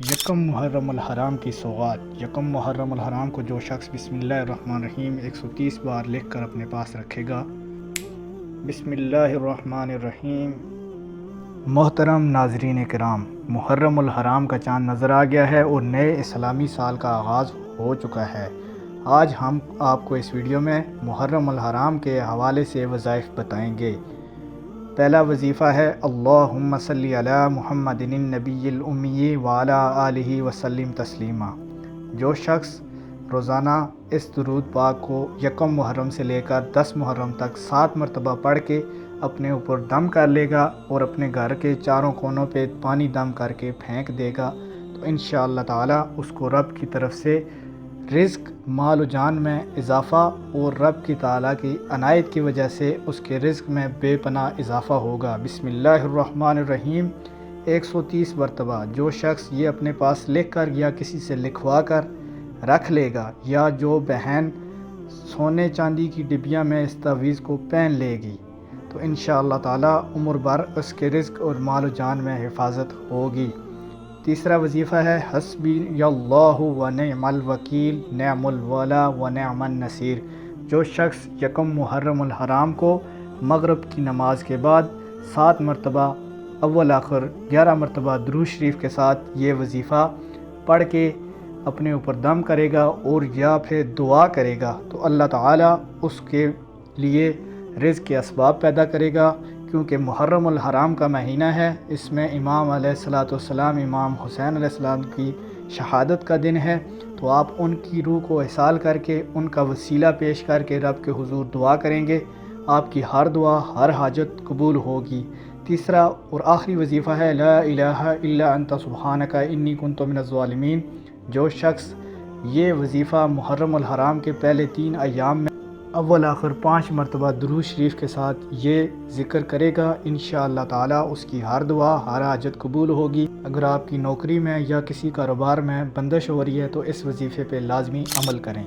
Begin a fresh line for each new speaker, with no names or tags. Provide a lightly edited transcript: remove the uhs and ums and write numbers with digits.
یکم محرم الحرام کی سوغات۔ یکم محرم الحرام کو جو شخص بسم اللہ الرحمن الرحیم 130 بار لکھ کر اپنے پاس رکھے گا۔ بسم اللہ الرحمن الرحیم۔ محترم ناظرین کرام، محرم الحرام کا چاند نظر آ گیا ہے اور نئے اسلامی سال کا آغاز ہو چکا ہے۔ آج ہم آپ کو اس ویڈیو میں محرم الحرام کے حوالے سے وظائف بتائیں گے۔ پہلا وظیفہ ہے اللہم صلی علی محمد النبی الامی وعلی آلہ وسلم تسلیما۔ جو شخص روزانہ اس درود پاک کو یکم محرم سے لے کر 10 محرم تک 7 مرتبہ پڑھ کے اپنے اوپر دم کر لے گا اور اپنے گھر کے چاروں کونوں پہ پانی دم کر کے پھینک دے گا تو انشاءاللہ تعالی اس کو رب کی طرف سے رزق، مال و جان میں اضافہ اور رب کی تعالیٰ کی عنایت کی وجہ سے اس کے رزق میں بے پناہ اضافہ ہوگا۔ بسم اللہ الرحمن الرحیم 130 مرتبہ جو شخص یہ اپنے پاس لکھ کر یا کسی سے لکھوا کر رکھ لے گا، یا جو بہن سونے چاندی کی ڈبیا میں اس تعویذ کو پہن لے گی تو انشاءاللہ تعالی عمر بھر اس کے رزق اور مال و جان میں حفاظت ہوگی۔ تیسرا وظیفہ ہے حسبی اللہ و نعم الوکیل نعم الولا و نعم النصیر۔ جو شخص یکم محرم الحرام کو مغرب کی نماز کے بعد 7 مرتبہ اول آخر 11 مرتبہ درود شریف کے ساتھ یہ وظیفہ پڑھ کے اپنے اوپر دم کرے گا اور یا پھر دعا کرے گا تو اللہ تعالیٰ اس کے لیے رزق کے اسباب پیدا کرے گا، کیونکہ محرم الحرام کا مہینہ ہے۔ اس میں امام علیہ السلام امام حسین علیہ السلام کی شہادت کا دن ہے، تو آپ ان کی روح کو احسال کر کے ان کا وسیلہ پیش کر کے رب کے حضور دعا کریں گے، آپ کی ہر دعا ہر حاجت قبول ہوگی۔ تیسرا اور آخری وظیفہ ہے لا الہ الا انت سبحانک انی کنت من الظالمین۔ جو شخص یہ وظیفہ محرم الحرام کے پہلے 3 ایام میں اول آخر 5 مرتبہ درود شریف کے ساتھ یہ ذکر کرے گا، انشاءاللہ تعالی اس کی ہر دعا ہر حاجت قبول ہوگی۔ اگر آپ کی نوکری میں یا کسی کاروبار میں بندش ہو رہی ہے تو اس وظیفے پہ لازمی عمل کریں۔